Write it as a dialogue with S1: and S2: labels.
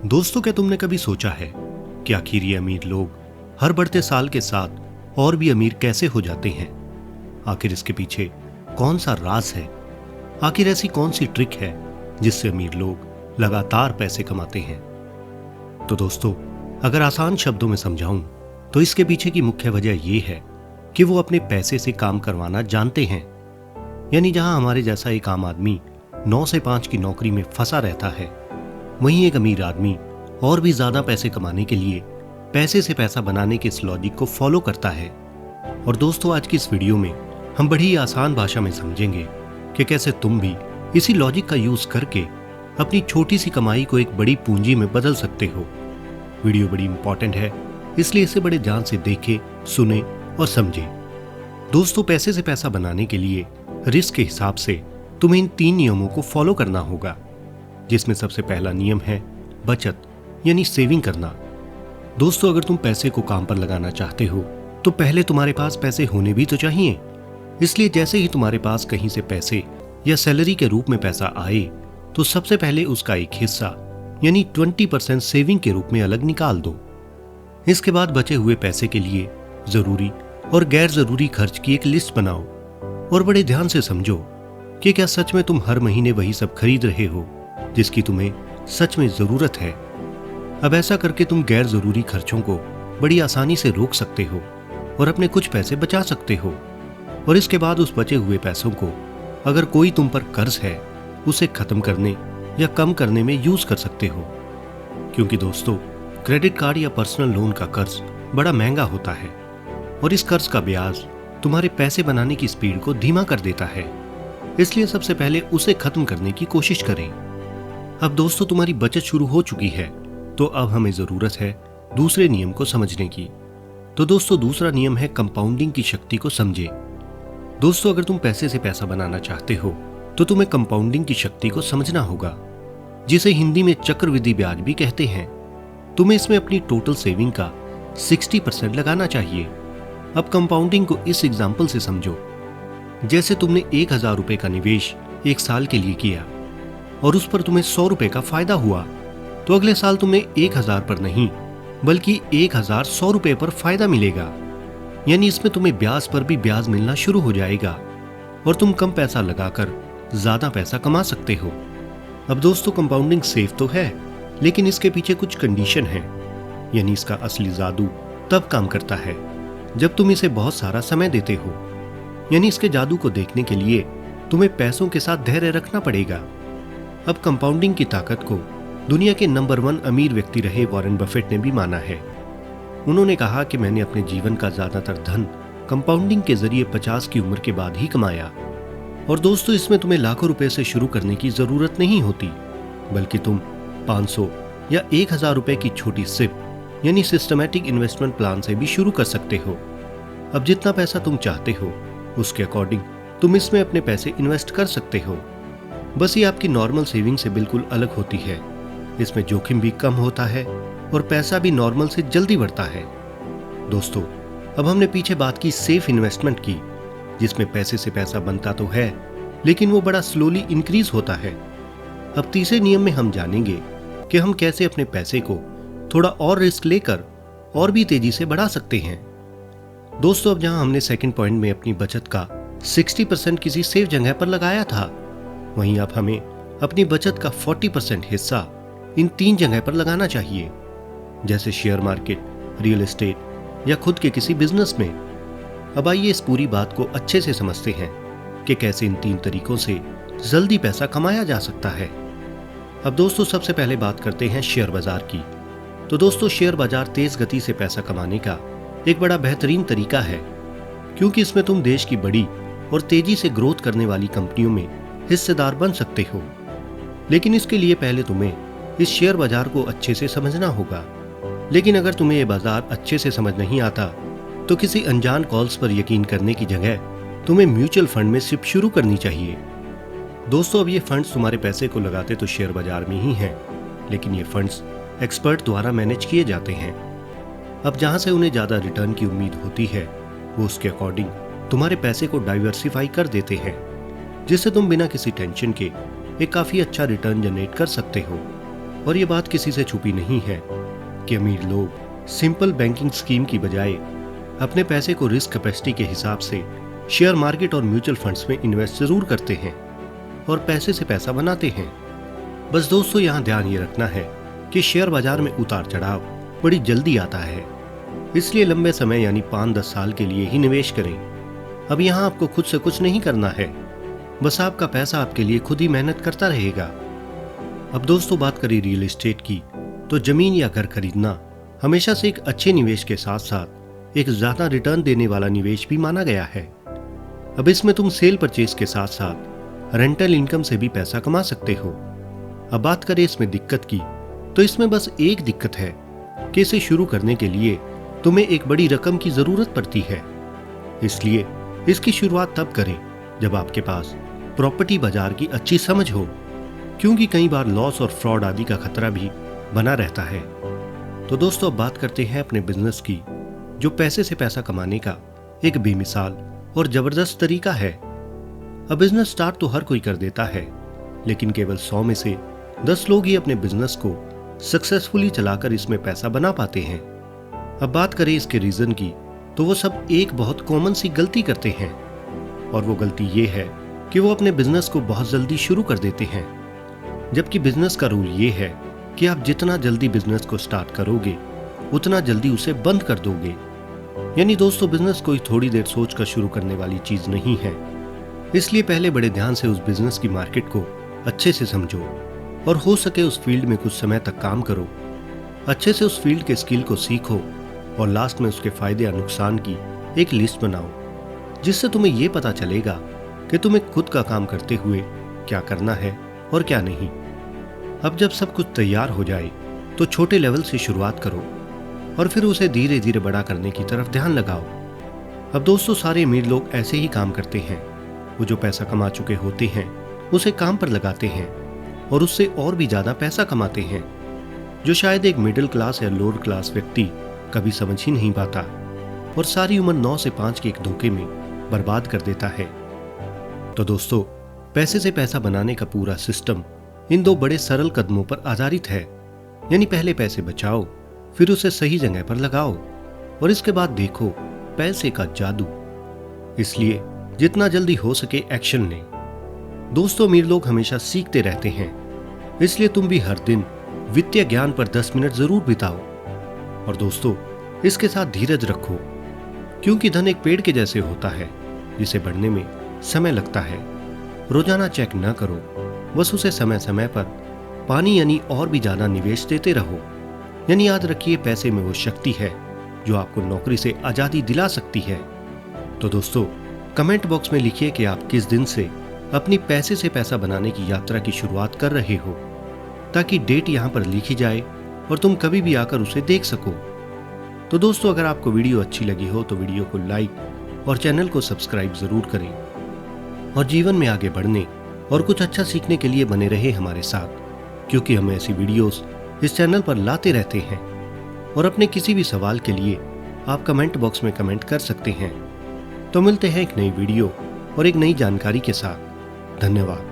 S1: दोस्तों, क्या तुमने कभी सोचा है कि आखिर ये अमीर लोग हर बढ़ते साल के साथ और भी अमीर कैसे हो जाते हैं? आखिर इसके पीछे कौन सा राज है? आखिर ऐसी कौन सी ट्रिक है जिससे अमीर लोग लगातार पैसे कमाते हैं? तो दोस्तों, अगर आसान शब्दों में समझाऊं तो इसके पीछे की मुख्य वजह यह है कि वो अपने पैसे से काम करवाना जानते हैं। यानी जहां हमारे जैसा एक आम आदमी 9 से 5 की नौकरी में फंसा रहता है, वहीं एक अमीर आदमी और भी ज्यादा पैसे कमाने के लिए पैसे से पैसा बनाने के इस लॉजिक को फॉलो करता है। और दोस्तों, आज की इस वीडियो में हम बड़ी ही आसान भाषा में समझेंगे कि कैसे तुम भी इसी लॉजिक का यूज करके अपनी छोटी सी कमाई को एक बड़ी पूंजी में बदल सकते हो। वीडियो बड़ी इंपॉर्टेंट है, इसलिए इसे बड़े ध्यान से देखें, सुने और समझे। दोस्तों, पैसे से पैसा बनाने के लिए रिस्क के हिसाब से तुम्हें इन 3 नियमों को फॉलो करना होगा, जिसमें सबसे पहला नियम है बचत यानी सेविंग करना। दोस्तों, अगर तुम पैसे को काम पर लगाना चाहते हो तो पहले तुम्हारे पास पैसे होने भी तो चाहिए। इसलिए जैसे ही तुम्हारे पास कहीं से पैसे या सैलरी के रूप में पैसा आए तो सबसे पहले उसका एक हिस्सा यानी 20% सेविंग के रूप में अलग निकाल दो। इसके बाद बचे हुए पैसे के लिए जरूरी और गैर जरूरी खर्च की एक लिस्ट बनाओ और बड़े ध्यान से समझो कि क्या सच में तुम हर महीने वही सब खरीद रहे हो जिसकी तुम्हें सच में जरूरत है। अब ऐसा करके तुम गैर जरूरी खर्चों को बड़ी आसानी से रोक सकते हो और अपने कुछ पैसे बचा सकते हो। और इसके बाद उस बचे हुए पैसों को अगर कोई तुम पर कर्ज है उसे खत्म करने या कम करने में यूज कर सकते हो। क्योंकि दोस्तों, क्रेडिट कार्ड या पर्सनल लोन का कर्ज बड़ा महंगा होता है और इस कर्ज का ब्याज तुम्हारे पैसे बनाने की स्पीड को धीमा कर देता है। इसलिए सबसे पहले उसे खत्म करने की कोशिश करें। अब दोस्तों, तुम्हारी बचत शुरू हो चुकी है, तो अब हमें जरूरत है दूसरे नियम को समझने की। तो दोस्तों, दूसरा नियम है कंपाउंडिंग की शक्ति को समझे। दोस्तों, अगर तुम पैसे से पैसा बनाना चाहते हो तो तुम्हें कंपाउंडिंग की शक्ति को समझना होगा, जिसे हिंदी में चक्रवृद्धि ब्याज भी कहते हैं। तुम्हें इसमें अपनी टोटल सेविंग का 60% लगाना चाहिए। अब कंपाउंडिंग को इस एग्जाम्पल से समझो। जैसे तुमने 1000 रुपए का निवेश 1 साल के लिए किया और उस पर तुम्हें 100 रुपए का फायदा हुआ, तो अगले साल तुम्हें 1000 पर नहीं बल्कि 1100 रुपए पर फायदा मिलेगा। यानी इसमें तुम्हें ब्याज पर भी ब्याज मिलना शुरू हो जाएगा और तुम कम पैसा लगाकर ज्यादा पैसा कमा सकते हो। अब दोस्तों, कंपाउंडिंग सेफ तो है, लेकिन इसके पीछे कुछ कंडीशन है। यानी इसका असली जादू तब काम करता है जब तुम इसे बहुत सारा समय देते हो। यानी इसके जादू को देखने के लिए तुम्हें पैसों के साथ धैर्य रखना पड़ेगा। अब कंपाउंडिंग की ताकत को दुनिया के नंबर 1 अमीर व्यक्ति रहे वॉरेन बफेट ने भी माना है। उन्होंने कहा कि मैंने अपने जीवन का ज्यादातर धन कंपाउंडिंग के जरिए 50 की उम्र के बाद ही कमाया। और दोस्तों, इसमें तुम्हें लाखों रुपए से शुरू करने की जरूरत नहीं होती, बल्कि तुम 500 या 1000 रुपए की छोटी सिप यानी सिस्टमैटिक इन्वेस्टमेंट प्लान से भी शुरू कर सकते हो। अब जितना पैसा तुम चाहते हो उसके अकॉर्डिंग तुम इसमें अपने पैसे इन्वेस्ट कर सकते हो। बस ये आपकी नॉर्मल सेविंग से बिल्कुल अलग होती है। इसमें जोखिम भी कम होता है और पैसा भी नॉर्मल से जल्दी बढ़ता है। दोस्तों, अब हमने पीछे बात की सेफ इन्वेस्टमेंट की, जिसमें पैसे से पैसा बनता तो है लेकिन वो बड़ा स्लोली इंक्रीज होता है। अब तीसरे नियम में हम जानेंगे कि हम कैसे अपने पैसे को थोड़ा और रिस्क लेकर और भी तेजी से बढ़ा सकते हैं। दोस्तों, अब जहां हमने सेकंड पॉइंट में अपनी बचत का 60% किसी सेफ जगह पर लगाया था, वहीं अब हमें अपनी बचत का 40% हिस्सा इन 3 जगह पर लगाना चाहिए, जैसे शेयर मार्केट, रियल एस्टेट या खुद के किसी बिजनेस में। अब आइए इस पूरी बात को अच्छे से समझते हैं कि कैसे इन 3 तरीकों से जल्दी पैसा कमाया जा सकता है। अब दोस्तों, सबसे पहले बात करते हैं शेयर बाजार की। तो दोस्तों, शेयर बाजार तेज गति से पैसा कमाने का एक बड़ा बेहतरीन तरीका है, क्योंकि इसमें तुम देश की बड़ी और तेजी से ग्रोथ करने वाली कंपनियों में हिस्सेदार बन सकते हो। लेकिन इसके लिए पहले तुम्हें इस शेयर बाजार को अच्छे से समझना होगा। लेकिन अगर तुम्हें यह बाजार अच्छे से समझ नहीं आता तो किसी अनजान कॉल्स पर यकीन करने की जगह तुम्हें म्यूचुअल फंड में सिप शुरू करनी चाहिए। दोस्तों, अब ये फंड्स तुम्हारे पैसे को लगाते तो शेयर बाजार में ही हैं, लेकिन ये फंड्स एक्सपर्ट द्वारा मैनेज किए जाते हैं। अब जहां से उन्हें ज्यादा रिटर्न की उम्मीद होती है, वो उसके अकॉर्डिंग तुम्हारे पैसे को डाइवर्सिफाई कर देते हैं, जिससे तुम बिना किसी टेंशन के एक काफी अच्छा रिटर्न जनरेट कर सकते हो। और ये बात किसी से छुपी नहीं है कि अमीर लोग सिंपल बैंकिंग स्कीम की बजाय अपने पैसे को रिस्क कैपेसिटी के हिसाब से शेयर मार्केट और म्यूचुअल फंड्स में इन्वेस्ट जरूर करते हैं और पैसे से पैसा बनाते हैं। बस दोस्तों, यहाँ ध्यान ये रखना है कि शेयर बाजार में उतार चढ़ाव बड़ी जल्दी आता है, इसलिए लंबे समय यानी 5-10 साल के लिए ही निवेश करें। अब यहाँ आपको खुद से कुछ नहीं करना है, बस आपका पैसा आपके लिए खुद ही मेहनत करता रहेगा। अब दोस्तों, बात करें रियल एस्टेट की, तो जमीन या घर खरीदना हमेशा से एक अच्छे निवेश के साथ साथ एक ज्यादा रिटर्न देने वाला निवेश भी माना गया है। अब इसमें तुम सेल परचेज के साथ साथ रेंटल इनकम से भी पैसा कमा सकते हो। अब बात करें इसमें दिक्कत की, तो इसमें बस एक दिक्कत है कि इसे शुरू करने के लिए तुम्हें एक बड़ी रकम की जरूरत पड़ती है। इसलिए इसकी शुरुआत तब करें जब आपके पास प्रॉपर्टी बाजार की अच्छी समझ हो, क्योंकि कई बार लॉस और फ्रॉड आदि का खतरा भी बना रहता है। तो दोस्तों, अब बात करते हैं अपने बिजनेस की, जो पैसे से पैसा कमाने का एक बेमिसाल और जबरदस्त तरीका है। अब बिजनेस स्टार्ट तो हर कोई कर देता है, लेकिन केवल 100 में से 10 लोग ही अपने बिजनेस को सक्सेसफुली चलाकर इसमें पैसा बना पाते हैं। अब बात करें इसके रीजन की, तो वो सब एक बहुत कॉमन सी गलती करते हैं, और वो गलती ये है कि वो अपने बिजनेस को बहुत जल्दी शुरू कर देते हैं। जबकि बिजनेस का रूल ये है कि आप जितना जल्दी बिजनेस को स्टार्ट करोगे उतना जल्दी उसे बंद कर दोगे। यानी दोस्तों, बिजनेस कोई थोड़ी देर सोचकर शुरू करने वाली चीज नहीं है। इसलिए पहले बड़े ध्यान से उस बिजनेस की मार्केट को अच्छे से समझो और हो सके उस फील्ड में कुछ समय तक काम करो। अच्छे से उस फील्ड के स्किल को सीखो और लास्ट में उसके फायदे या नुकसान की एक लिस्ट बनाओ, जिससे तुम्हें यह पता चलेगा कि तुम्हें खुद का काम करते हुए क्या करना है और क्या नहीं। अब जब सब कुछ तैयार हो जाए तो छोटे लेवल से शुरुआत करो और फिर उसे धीरे धीरे बड़ा करने की तरफ ध्यान लगाओ। अब दोस्तों, सारे अमीर लोग ऐसे ही काम करते हैं। वो जो पैसा कमा चुके होते हैं उसे काम पर लगाते हैं और उससे और भी ज्यादा पैसा कमाते हैं, जो शायद एक मिडिल क्लास या लोअर क्लास व्यक्ति कभी समझ ही नहीं पाता और सारी उम्र 9 से 5 के एक धोखे में बर्बाद कर देता है। तो दोस्तों, पैसे से पैसा बनाने का पूरा सिस्टम इन 2 बड़े सरल कदमों पर आधारित है। यानी पहले पैसे बचाओ, फिर उसे सही जगह पर लगाओ और इसके बाद देखो पैसे का जादू। इसलिए जितना जल्दी हो सके एक्शन लें। दोस्तों, अमीर लोग हमेशा सीखते रहते हैं, इसलिए तुम भी हर दिन वित्तीय ज्ञान पर 10 मिनट जरूर बिताओ। और दोस्तों, इसके साथ धीरज रखो, क्योंकि धन एक पेड़ के जैसे होता है जिसे बढ़ने में समय लगता है। रोजाना चेक न करो, बस उसे समय समय पर पानी यानी और भी ज्यादा निवेश देते रहो। यानी याद रखिए, पैसे में वो शक्ति है जो आपको नौकरी से आजादी दिला सकती है। तो दोस्तों, कमेंट बॉक्स में लिखिए कि आप किस दिन से अपनी पैसे से पैसा बनाने की यात्रा की शुरुआत कर रहे हो, ताकि डेट यहां पर लिखी जाए और तुम कभी भी आकर उसे देख सको। तो दोस्तों, अगर आपको वीडियो अच्छी लगी हो तो वीडियो को लाइक और चैनल को सब्सक्राइब जरूर करें और जीवन में आगे बढ़ने और कुछ अच्छा सीखने के लिए बने रहे हमारे साथ, क्योंकि हम ऐसी वीडियोस इस चैनल पर लाते रहते हैं। और अपने किसी भी सवाल के लिए आप कमेंट बॉक्स में कमेंट कर सकते हैं। तो मिलते हैं एक नई वीडियो और एक नई जानकारी के साथ। धन्यवाद।